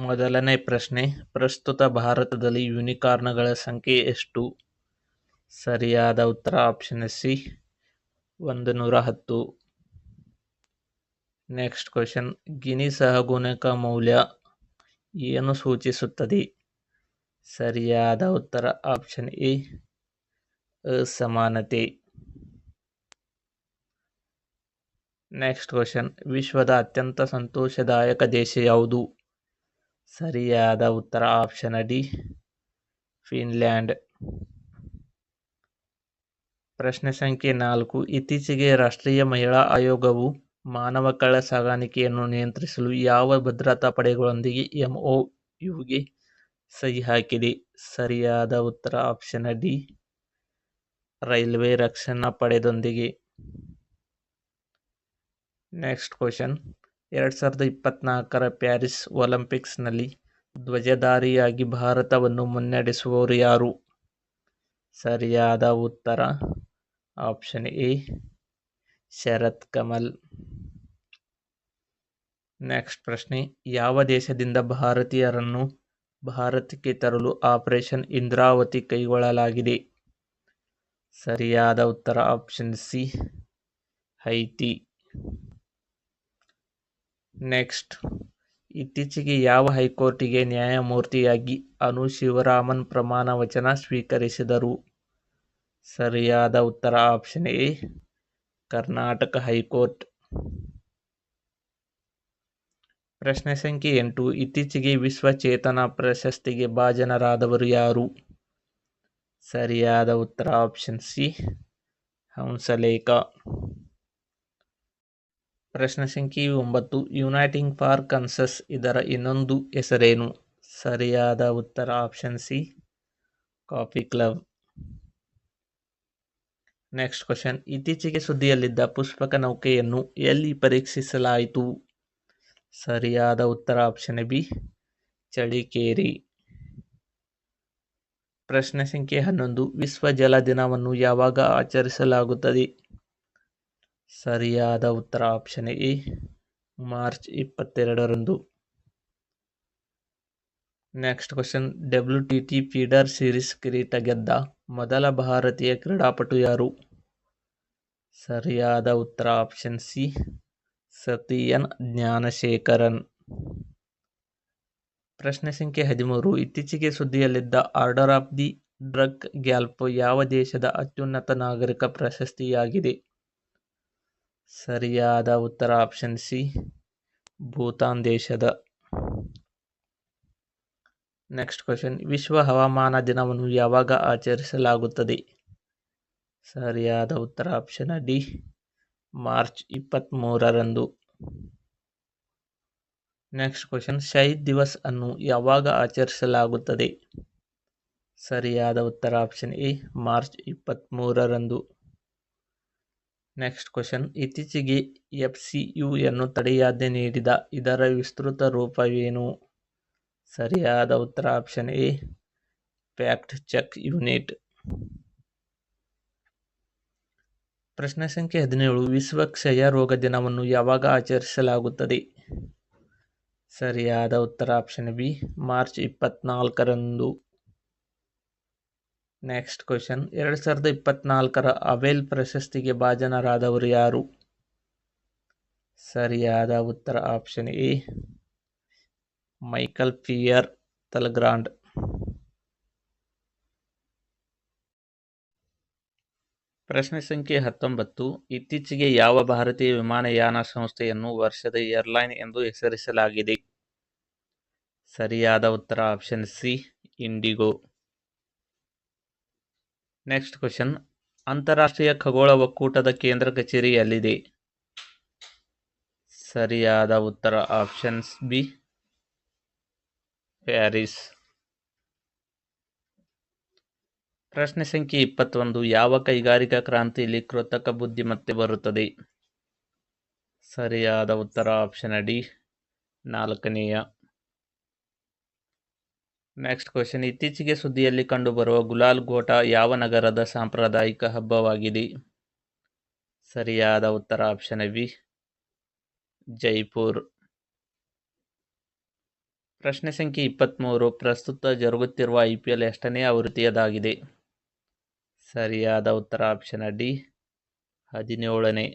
ಮೊದಲನೇ ಪ್ರಶ್ನೆ, ಪ್ರಸ್ತುತ ಭಾರತದಲ್ಲಿ ಯೂನಿಕಾರ್ನ್ಗಳ ಸಂಖ್ಯೆ ಎಷ್ಟು? ಸರಿಯಾದ ಉತ್ತರ ಆಪ್ಷನ್ ಸಿ 110. ನೆಕ್ಸ್ಟ್ ಕ್ವೆಶ್ಚನ್, ಗಿನಿ ಸಹಗುಣಕ ಮೌಲ್ಯ ಏನು ಸೂಚಿಸುತ್ತದೆ? ಸರಿಯಾದ ಉತ್ತರ ಆಪ್ಷನ್ ಎ ಅಸಮಾನತೆ. ನೆಕ್ಸ್ಟ್ ಕ್ವೆಶ್ಚನ್, ವಿಶ್ವದ ಅತ್ಯಂತ ಸಂತೋಷದಾಯಕ ದೇಶ ಯಾವುದು? ಸರಿಯಾದ ಉತ್ತರ ಆಪ್ಷನ್ ಡಿ ಫಿನ್ಲ್ಯಾಂಡ್. ಪ್ರಶ್ನೆ ಸಂಖ್ಯೆ 4, ಇತ್ತೀಚೆಗೆ ರಾಷ್ಟ್ರೀಯ ಮಹಿಳಾ ಆಯೋಗವು ಮಾನವ ಕಳ್ಳ ಸಾಗಾಣಿಕೆಯನ್ನು ನಿಯಂತ್ರಿಸಲು ಯಾವ ಭದ್ರತಾ ಪಡೆಗಳೊಂದಿಗೆ MOUಗೆ ಸಹಿ ಹಾಕಿದೆ? ಸರಿಯಾದ ಉತ್ತರ ಆಪ್ಷನ್ ಡಿ ರೈಲ್ವೆ ರಕ್ಷಣಾ ಪಡೆದೊಂದಿಗೆ. ನೆಕ್ಸ್ಟ್ ಕ್ವೆಶ್ಚನ್, 2024 ಪ್ಯಾರಿಸ್ ಒಲಿಂಪಿಕ್ಸ್ನಲ್ಲಿ ಧ್ವಜಧಾರಿಯಾಗಿ ಭಾರತವನ್ನು ಮುನ್ನಡೆಸುವವರು ಯಾರು? ಸರಿಯಾದ ಉತ್ತರ option A Sharath Kamal. Next ಪ್ರಶ್ನೆ, ಯಾವ ದೇಶದಿಂದ ಭಾರತೀಯರನ್ನು ಭಾರತಕ್ಕೆ ತರಲು ಆಪರೇಷನ್ ಇಂದ್ರಾವತಿ ಕೈಗೊಳ್ಳಲಾಗಿದೆ? ಸರಿಯಾದ ಉತ್ತರ ಆಪ್ಷನ್ ಸಿ ಹೈತಿ. ನೆಕ್ಸ್ಟ್, ಇತ್ತೀಚೆಗೆ ಯಾವ ಹೈಕೋರ್ಟಿಗೆ ನ್ಯಾಯಮೂರ್ತಿಯಾಗಿ ಅನು ಶಿವರಾಮನ್ ಪ್ರಮಾಣ ವಚನ ಸ್ವೀಕರಿಸಿದರು? ಸರಿಯಾದ ಉತ್ತರ ಆಪ್ಷನ್ ಎ ಕರ್ನಾಟಕ ಹೈಕೋರ್ಟ್. ಪ್ರಶ್ನೆ ಸಂಖ್ಯೆ 8, ಇತ್ತೀಚೆಗೆ ವಿಶ್ವ ಚೇತನ ಪ್ರಶಸ್ತಿಗೆ ಭಾಜನರಾದವರು ಯಾರು? ಸರಿಯಾದ ಉತ್ತರ ಆಪ್ಷನ್ ಸಿ ಹಂಸಲೇಖ. ಪ್ರಶ್ನೆ ಸಂಖ್ಯೆ 9, ಯುನೈಟಿಂಗ್ ಫಾರ್ ಕನ್ಸಸ್ ಇದರ ಇನ್ನೊಂದು ಹೆಸರೇನು? ಸರಿಯಾದ ಉತ್ತರ option C coffee club. Next question, ಇತ್ತೀಚೆಗೆ ಸುದ್ದಿಯಲ್ಲಿದ್ದ ಪುಷ್ಪಕ ನೌಕೆಯನ್ನು ಎಲ್ಲಿ ಪರೀಕ್ಷಿಸಲಾಯಿತು? ಸರಿಯಾದ ಉತ್ತರ ಆಪ್ಷನ್ ಬಿ ಚಳಿಕೇರಿ. ಪ್ರಶ್ನೆ ಸಂಖ್ಯೆ 11, ವಿಶ್ವ ಜಲ ದಿನವನ್ನು ಯಾವಾಗ ಆಚರಿಸಲಾಗುತ್ತದೆ? ಸರಿಯಾದ ಉತ್ತರ ಆಪ್ಷನ್ ಎ ಮಾರ್ಚ್ 22ರಂದು. Next question, WTT feeder series ಕಿರೀಟ ಗೆದ್ದ ಮೊದಲ ಭಾರತೀಯ ಕ್ರೀಡಾಪಟು ಯಾರು? ಸರಿಯಾದ ಉತ್ತರ ಆಪ್ಷನ್ ಸಿ ಸತಿಯನ್ ಜ್ಞಾನಶೇಖರನ್. ಪ್ರಶ್ನೆ ಸಂಖ್ಯೆ 13, ಇತ್ತೀಚೆಗೆ ಸುದ್ದಿಯಲ್ಲಿದ್ದ ಆರ್ಡರ್ ಆಫ್ ದಿ ಡ್ರಕ್ ಗ್ಯಾಲ್ಪ್ ಯಾವ ದೇಶದ ಅತ್ಯುನ್ನತ ನಾಗರಿಕ ಪ್ರಶಸ್ತಿಯಾಗಿದೆ? ಸರಿಯಾದ ಉತ್ತರ ಆಪ್ಷನ್ ಸಿ ಭೂತಾನ್ ದೇಶದ. ನೆಕ್ಸ್ಟ್ ಕ್ವೆಶ್ಚನ್, ವಿಶ್ವ ಹವಾಮಾನ ದಿನವನ್ನು ಯಾವಾಗ ಆಚರಿಸಲಾಗುತ್ತದೆ? ಸರಿಯಾದ ಉತ್ತರ ಆಪ್ಷನ್ ಡಿ ಮಾರ್ಚ್ 23ರಂದು. ನೆಕ್ಸ್ಟ್ ಕ್ವೆಶ್ಚನ್, ಶಹೀದ್ ದಿವಸ್ ಅನ್ನು ಯಾವಾಗ ಆಚರಿಸಲಾಗುತ್ತದೆ? ಸರಿಯಾದ ಉತ್ತರ ಆಪ್ಷನ್ ಎ ಮಾರ್ಚ್ 23ರಂದು. ನೆಕ್ಸ್ಟ್ ಕ್ವೆಶ್ಚನ್, ಇತ್ತೀಚೆಗೆ FCUಯನ್ನು ತಡೆಯಾಜ್ಞೆ ನೀಡಿದ ಇದರ ವಿಸ್ತೃತ ರೂಪವೇನು? ಸರಿಯಾದ ಉತ್ತರ option A fact check unit. ಪ್ರಶ್ನೆ ಸಂಖ್ಯೆ 17, ವಿಶ್ವ ಕ್ಷಯ ರೋಗ ದಿನವನ್ನು ಯಾವಾಗ ಆಚರಿಸಲಾಗುತ್ತದೆ? ಸರಿಯಾದ ಉತ್ತರ ಆಪ್ಷನ್ ಬಿ ಮಾರ್ಚ್ 24ರಂದು. ನೆಕ್ಸ್ಟ್ ಕ್ವೆಶ್ಚನ್, 2024 ಅಬೆಲ್ ಪ್ರಶಸ್ತಿಗೆ ಭಾಜನರಾದವರು ಯಾರು? ಸರಿಯಾದ ಉತ್ತರ option A Michel Pierre Talagrand. ಪ್ರಶ್ನೆ ಸಂಖ್ಯೆ 19, ಇತ್ತೀಚೆಗೆ ಯಾವ ಭಾರತೀಯ ವಿಮಾನಯಾನ ಸಂಸ್ಥೆಯನ್ನು ವರ್ಷದ ಏರ್ಲೈನ್ ಎಂದು ಹೆಸರಿಸಲಾಗಿದೆ? ಸರಿಯಾದ ಉತ್ತರ option C IndiGo. Next question, ಅಂತಾರಾಷ್ಟ್ರೀಯ ಖಗೋಳ ಒಕ್ಕೂಟದ ಕೇಂದ್ರ ಕಚೇರಿ ಎಲ್ಲಿದೆ? ಸರಿಯಾದ ಉತ್ತರ ಆಪ್ಷನ್ ಬಿ ಪ್ಯಾರಿಸ್. ಪ್ರಶ್ನೆ ಸಂಖ್ಯೆ 21, ಯಾವ ಕೈಗಾರಿಕಾ ಕ್ರಾಂತಿಯಲ್ಲಿ ಕೃತಕ ಬುದ್ಧಿಮತ್ತೆ ಬರುತ್ತದೆ? ಸರಿಯಾದ ಉತ್ತರ ಆಪ್ಷನ್ ಡಿ 4ನೇಯ. ನೆಕ್ಸ್ಟ್ ಕ್ವೆಶ್ಚನ್, ಇತ್ತೀಚೆಗೆ ಸುದ್ದಿಯಲ್ಲಿ ಕಂಡುಬರುವ ಗುಲಾಲ್ ಗೋಟ ಯಾವ ನಗರದ ಸಾಂಪ್ರದಾಯಿಕ ಹಬ್ಬವಾಗಿದೆ? ಸರಿಯಾದ ಉತ್ತರ ಆಪ್ಷನ್ ಬಿ ಜೈಪುರ್. ಪ್ರಶ್ನೆ ಸಂಖ್ಯೆ 23. ಪ್ರಸ್ತುತ ಜರುಗುತ್ತಿರುವ IPL ಎಷ್ಟನೇ ಆವೃತ್ತಿಯದಾಗಿದೆ? ಸರಿಯಾದ ಉತ್ತರ ಆಪ್ಷನ್ ಡಿ 17ನೇ.